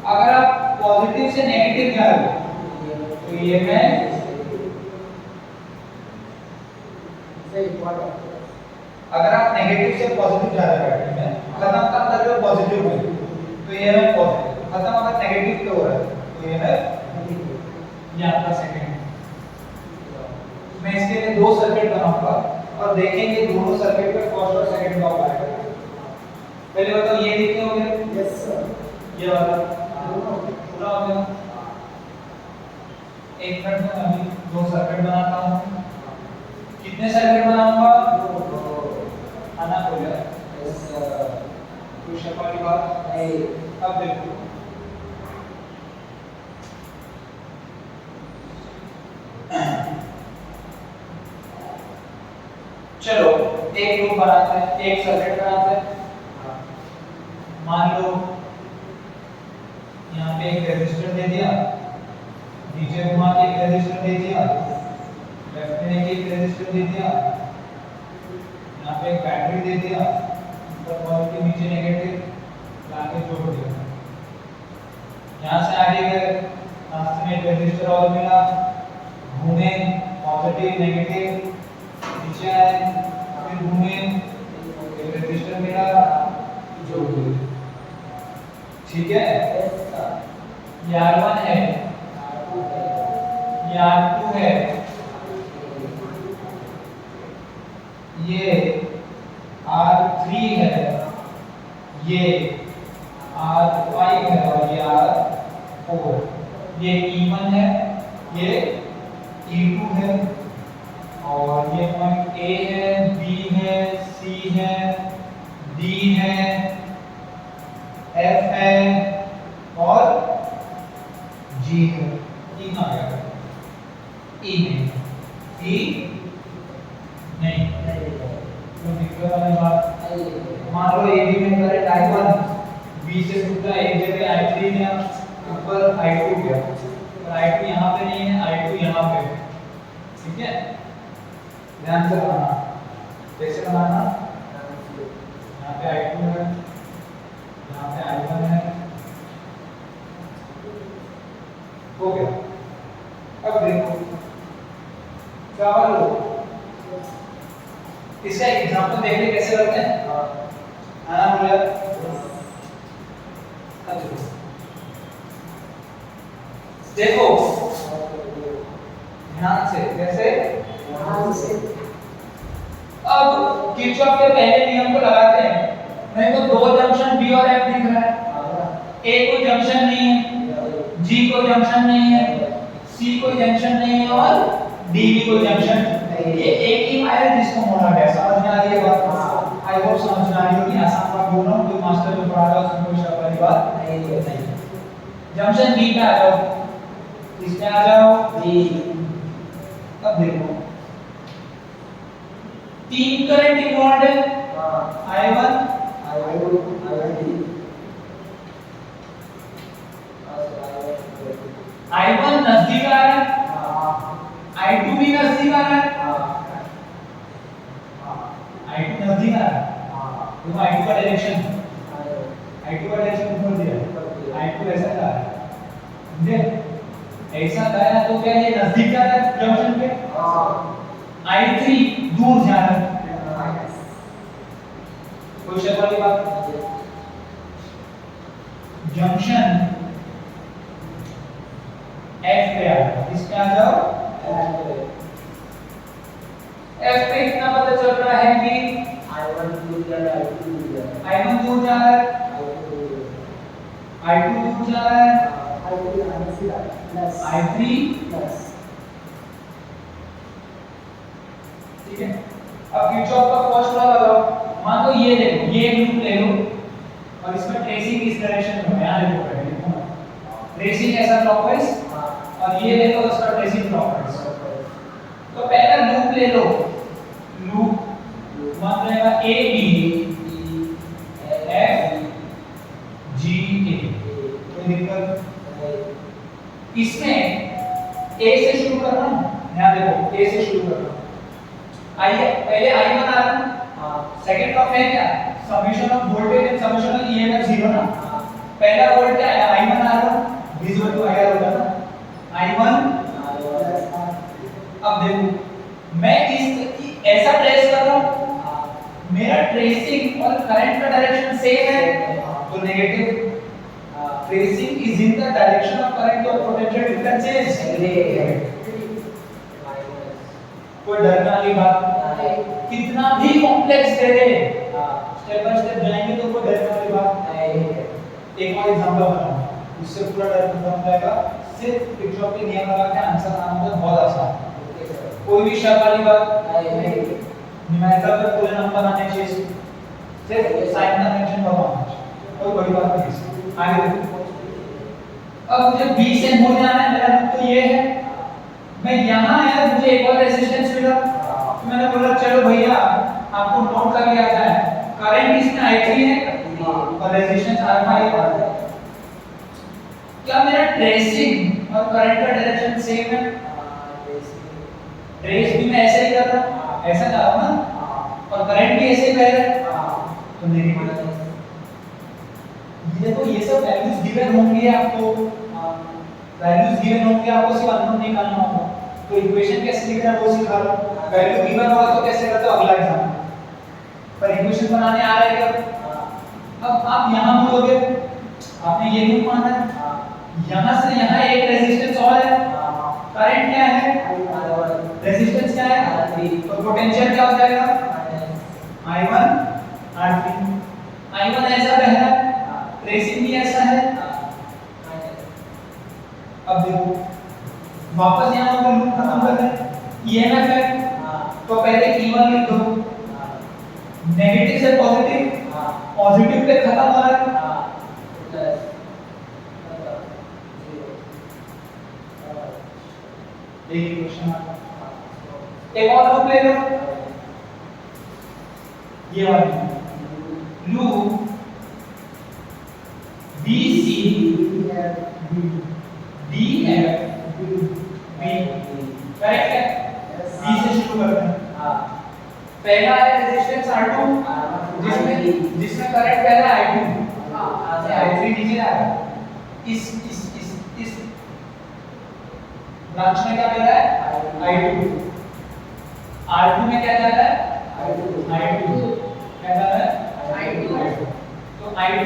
[SPEAKER 1] अगर आप पॉजिटिव से नेगेटिव जा रहे हो तो EMF अगर आप नेगेटिव से पॉजिटिव जा रहे हो खत्म कब कर रहे हो पॉजिटिव में तो EMF पॉजिटिव, खत्म अगर नेगेटिव पे हो रहा है तो EMF ये आपका सेकंड। मैं इसके लिए दो सर्किट बनाऊंगा और देखेंगे दोनों सर्किट पे फर्स्ट और सेकंड का आएगा। पहले बताओ ये लिखे हो गया? Yes sir. ये वाला पूरा हो गया। एक मिनट में अभी दो सर्किट बनाता हूं। कितने सर्किट बनाऊंगा? दो। आना बोला? Yes sir. कोई शक वाली बात नहीं। अब देखो चलो एक लूप बनाते हैं, एक सर्किट बनाते हैं। मान लो यहाँ पे एक रेजिस्टर दे दिया, नीचे घुमा के एक रेजिस्टर दे दिया, लेफ्ट में एक रेजिस्टर दे दिया, यहाँ पे एक बैटरी दे दिया, ऊपर पॉजिटिव नीचे नेगेटिव लाके जोड़ दिया। यहाँ से आगे गए, रास्ते में एक रेजिस्टर और मिला, घूमे पॉजिटिव नेगेटिव, नीचे आए फिर घूमे एक रेजिस्टर मिला जोड़ दिया। ठीक है? ये R1 है, ये R2 है, ये R3 है, ये R5 है और ये R4। ये E1 है, ये E2 है और ये पॉइंट A है, B है, C है, D है, F है और G है। E कहाँ गया? E नहीं, E नहीं, तो दिक्कत वाली बात। मान लो AB में करंट I1 B से टूटा, एक जगह I3 गया, ऊपर I2 गया, और I2 यहाँ पे नहीं है, I2 यहाँ पे है। ठीक है? ध्यान से बनाना। कैसे बनाना? यहाँ पे I2 है, यहाँ पे I1 है। हो गया। अब देखो क्या लो एग्जांपल देख ले कैसे करते हैं। हाँ बोला देखो ध्यान से कैसे। अब किरचॉफ के पहले नियम को लगाते हैं। मेरे को दो जंक्शन बी और एफ दिख रहा है, ए कोई जंक्शन नहीं है, जी कोई जंक्शन नहीं है, सी कोई जंक्शन नहीं है और डी भी कोई जंक्शन नहीं है। ये एक ही वायर है जिसको मोड़ा गया। समझ में आ रही है बात? आई होप समझ में आ रही होगी। आसान बात बोल रहा हूं, कोई मास्टर जो पढ़ा रहा है उसमें कोई शक वाली बात नहीं है। जंक्शन बी पे आ जाओ, इसमें आ जाओ जी। अब देखो तीन करंट इन्वॉल्व है, I1 I1 नजदीक आ रहा है, I2 भी नजदीक आ रहा है, I2 नजदीक आ रहा है। देखो I2 का डायरेक्शन ऊपर दिया है, I2 ऐसा जा रहा है, समझे? ऐसा गया तो क्या ये नजदीक जा रहा है जंक्शन पे? I3 दूर जा रहा है। कोई शक वाली बात? जंक्शन F पे आ जाओ, इसमें आ जाओ F पे इतना पता चल रहा है कि I1 दूर जा रहा है, I2 दूर जा रहा है, I2 दूर जा रहा है, I3 प्लस। ठीक है, अब किरचॉफ का फर्स्ट लॉ लगाओ। मान लो ये देखो, ये एक लूप ले लो और इसमें ट्रेसिंग इस डायरेक्शन में है। यहां देखो पहले देखो ना, ट्रेसिंग ऐसा क्लॉकवाइज और ये देखो उसका ट्रेसिंग क्लॉकवाइज। तो पहला लूप ले लो, लूप मान लेगा ए बी एफ जी ए। कोई दिक्कत? इसमें ए से शुरू करना, यहां देखो ए से शुरू करना। आइए पहले I1 आ रहा है, सेकंड टर्म है क्या? Summation of voltage and summation of EMF 0 ना। पहला वोल्ट क्या है? I1 आ रहा है, V0 तो IR होगा ना, I1। अब देखो मैं इस ऐसा ट्रेस कर रहा हूं, मेरा ट्रेसिंग और करंट का डायरेक्शन सेम है तो negative. Tracing is in the direction of current और पोटेंशियल डिफरेंस इज नेगेटिव। कोई डरने वाली बात नहीं। कितना भी complex they they, step by step जाएंगे तो कोई डरने वाली बात नहीं है। एक और एग्जांपल बनाओ, उससे पूरा डर खत्म हो जाएगा। सिर्फ किरचॉफ के नियम लगा के आंसर आना तो बहुत आसान है। कोई भी शक वाली बात नहीं। न्यूमेरिकल पे पूरे नंबर आने चाहिए, सिर्फ साइन कन्वेंशन बताना चाहिए, कोई बड़ी बात नहीं है। आगे देखो, अब मुझे B से मुड़ जाना है, मेरा लूप तो ये है। मैं यहाँ आया, मुझे एक और रेजिस्टेंस मिला तो मैंने बोला चलो भैया आपको नोट कर लिया जाए, करंट इसमें I3 है और रेजिस्टेंस R5 है। क्या मेरा ट्रेसिंग और करंट का डायरेक्शन सेम है? ट्रेस भी मैं ऐसे ही कर रहा हूँ, ऐसा जा रहा हूँ ना, और करंट भी ऐसे ही बह रहा है तो नेगेटिव। ये देखो ये सब वैल्यूज गिवन होंगे आपको, वैल्यूज गिवन होंगे, आपको सिर्फ अननोन निकालना होगा। तो इक्वेशन कैसे लिखना है वो सिखा रहा हूं। वैल्यू गिवन होगा तो कैसे करते हो अगला एग्जाम पर इक्वेशन बनाने आ रहा है क्या? अब आप यहां बोलोगे आपने ये लूप माना है, यहां से यहां एक रेजिस्टेंस और है, करंट क्या है, रेजिस्टेंस क्या है, तो पोटेंशियल क्या हो जाएगा I1 R3। I1 ऐसा बह रहा है, ट्रेसिंग भी ऐसा है। अब देखो वापस यहां पर लूप खत्म कर रहे हैं, ईएमएफ है तो पहले E1 लिख दो, नेगेटिव से पॉजिटिव, पॉजिटिव पे खत्म हो रहा है प्लस एक इक्वेशन आता है। एक और लूप ले लो, ये वाली loop BC DF B correct है? B से शुरू करते हैं। पहला है रेजिस्टेंस R2 जिसमें करंट पहला I2 से I3 नीचे आ रहा है। इस ब्रांच में क्या मिल रहा है I2, R2 में क्या जा रहा है I2 क्या था I2 तो I2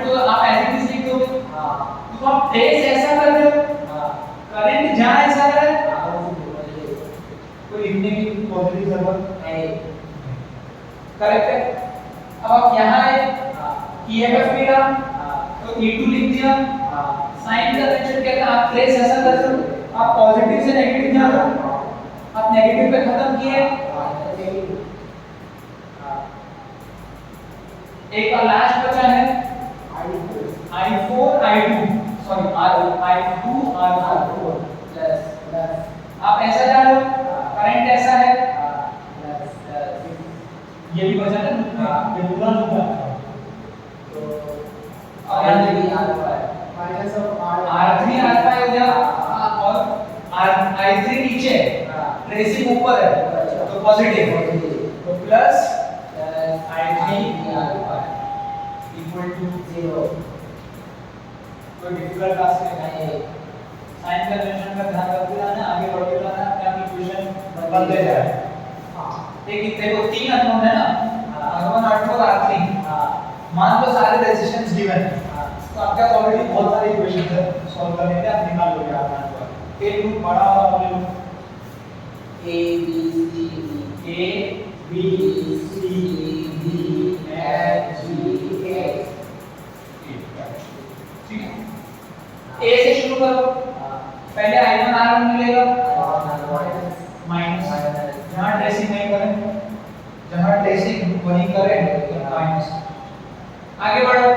[SPEAKER 1] तो आप ऐसे ही लिख दोगे तो आप ट्रेस ऐसा कर रहे हो करंट जहां ऐसा कर रहा है कोई लिखने की पॉजिटिव जरूरत नहीं करेक्ट है अब आप यहां आए ईएमएफ मिला तो E2 लिख दिया साइन कन्वेंशन कहता है आप ट्रेस ऐसा कर रहे हो आप पॉजिटिव से नेगेटिव जा रहे हो आप नेगेटिव पे खत्म किए एक और लास्ट बचा है I4 I2 sorry I2 R4 आप ऐसा जा रहे हो करंट ऐसा है ये भी बचा ना ये पूरा लूप है तो और यहाँ देखिए R3 R5 हो गया और I3 नीचे ट्रेसिंग ऊपर है तो पॉजिटिव तो प्लस I3 इक्वल टू 0 कोई डिफिकल्ट टास्क नहीं है साइन कन्वेंशन का ध्यान रखते रहना आगे बढ़ते रहना अपने आप इक्वेशन बनते जाए ये कितने को तीन अननोन है ना R1 R2 और R3 मान लो सारे रेजिस्टेंस गिवन है तो आपके पास ऑलरेडी बहुत सारे इक्वेशंस है सॉल्व करने के आप निकाल लोगे आसान पर एक लूप बड़ा वाला ले लो A B C D F G H ठीक है A से शुरू करो पहले I1 R1 मिलेगा माइनस जहां ट्रेसिंग नहीं करें जहां ट्रेसिंग वही करें माइनस आगे बढ़ो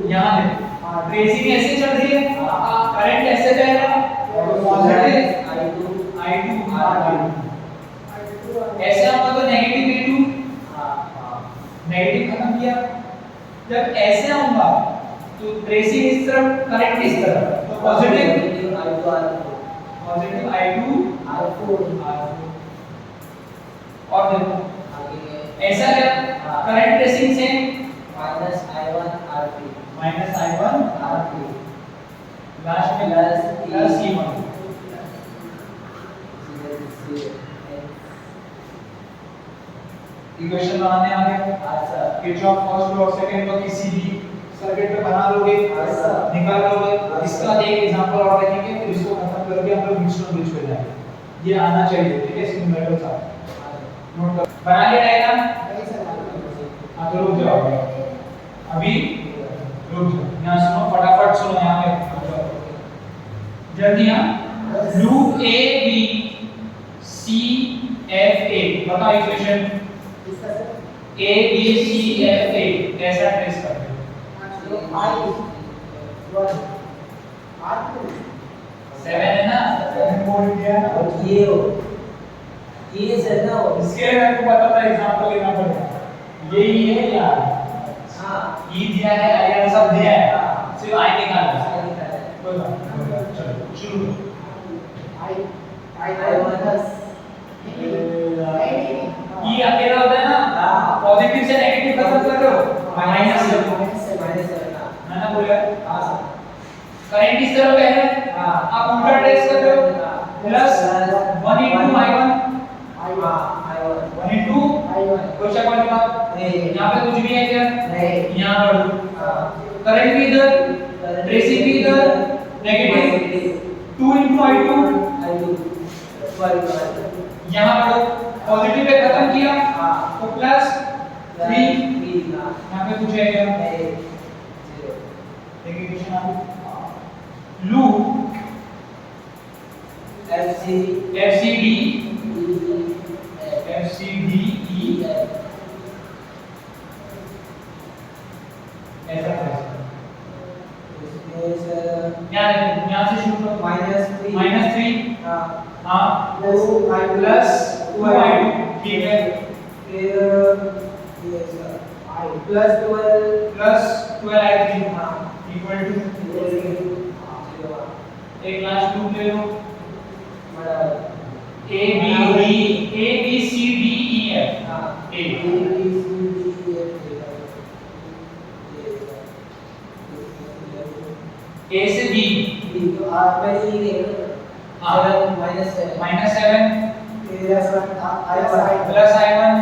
[SPEAKER 1] यहां ले ट्रेसिंग ऐसे चल रही है करंट ऐसे जा रहा है पॉजिटिव I2 R2 ऐसे होगा तो नेगेटिव E2 नेगेटिव खत्म किया जब ऐसे होगा तो ट्रेसिंग इस तरफ करंट इस तरफ तो पॉजिटिव I2 R4 और देखो ऐसा क्या करंट ट्रेसिंग से माइनस I1 R3 लास्ट में प्लस E1 इक्वेशन बनाने आ गया किरचॉफ फर्स्ट लॉ और सेकंड लॉ किसी भी सर्किट पे बना लोगे निकाल लोगे इसका एक एग्जांपल और देखेंगे फिर इसको खत्म करके हम लोग व्हीटस्टोन ब्रिज पे जाएंगे ये आना चाहिए ठीक है इसमें मेरे साथ नोट कर बना लिया डायग्राम हां तो रुक जाओ अभी रुक जाओ यहां सुनो फटाफट सुनो यहां पे जल्दी हां loop A B C F A बताओ equation A B C F A कैसा ट्रेस करते हो I1 R2 7 है ना 7 बोल दिया ना ये से ना इसके लिए आपको पता था एग्जांपल लेना पड़ेगा ये है यार हां ये दिया है आया सब दिया है सिर्फ I निकालना कोई बात नहीं चलो शुरू करो I1 ये अकेला होता है ना पॉजिटिव से नेगेटिव खत्म कर रहे हो माइनस से है ना बोला हां करंट इस तरफ है आप उल्टा ट्रेस कर रहे हो plus 1 into I1 1 into question वाली बात यहां पे कुछ भी है क्या नहीं यहां पर करंट भी इधर ट्रेसिंग भी इधर नेगेटिव 2 into I2 यहां पर पॉजिटिव पे खत्म किया तो प्लस 3 यहां पे कुछ है क्या नहीं इक्वेशन आप लूप FCD E ऐसा यहाँ से शुरू करो -3 हाँ प्लस 2I2 ठीक है प्लस 12I3 इक्वल टू एक लास्ट लूप ले लो A B C D E F A से B
[SPEAKER 2] तो आप पहले ये -7
[SPEAKER 1] -7
[SPEAKER 2] फिर S1 I
[SPEAKER 1] plus I1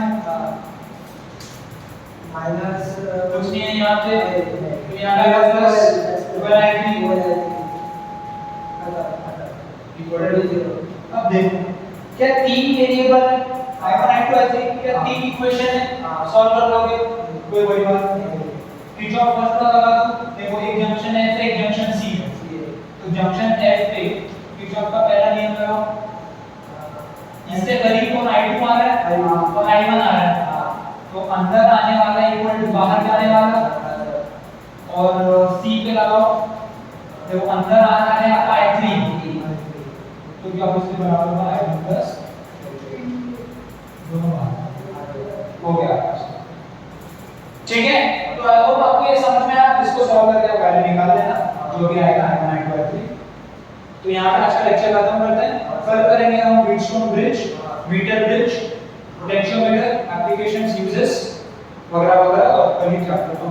[SPEAKER 2] minus
[SPEAKER 1] कुछ नहीं है यहाँ पे, तो यहाँ पे प्लस 12I3 इक्वल टू 0। अब देखो क्या तीन वेरिएबल है I1 I2 I3, क्या तीन इक्वेशन है, सॉल्व कर लोगे कोई बड़ी बात नहीं। किरचॉफ फर्स्ट लॉ लगा दो, देखो एक जंक्शन F है एक जंक्शन C है, तो जंक्शन F पे किरचॉफ का पहला नियम लगाओ, इससे करीब कौन I2 आ रहा है और I1 आ रहा है, तो अंदर आने वाला इक्वल टू बाहर जाने वाला, और C पे लगाओ, देखो अंदर आ रहा है आपका I3, तो क्या उसके बराबर होगा I1 प्लस दोनों हो गया। ठीक है, तो आई होप आपको ये समझ में आया, इसको सॉल्व करके आप वैल्यू निकाल लेना जो भी आएगा I1 I2 I3। तो यहाँ पे आज का लेक्चर खत्म करते हैं, कल करेंगे हम Wheatstone bridge, metre bridge, potentiometer, applications, uses वगैरह वगैरह, और कल ही चैप्टर को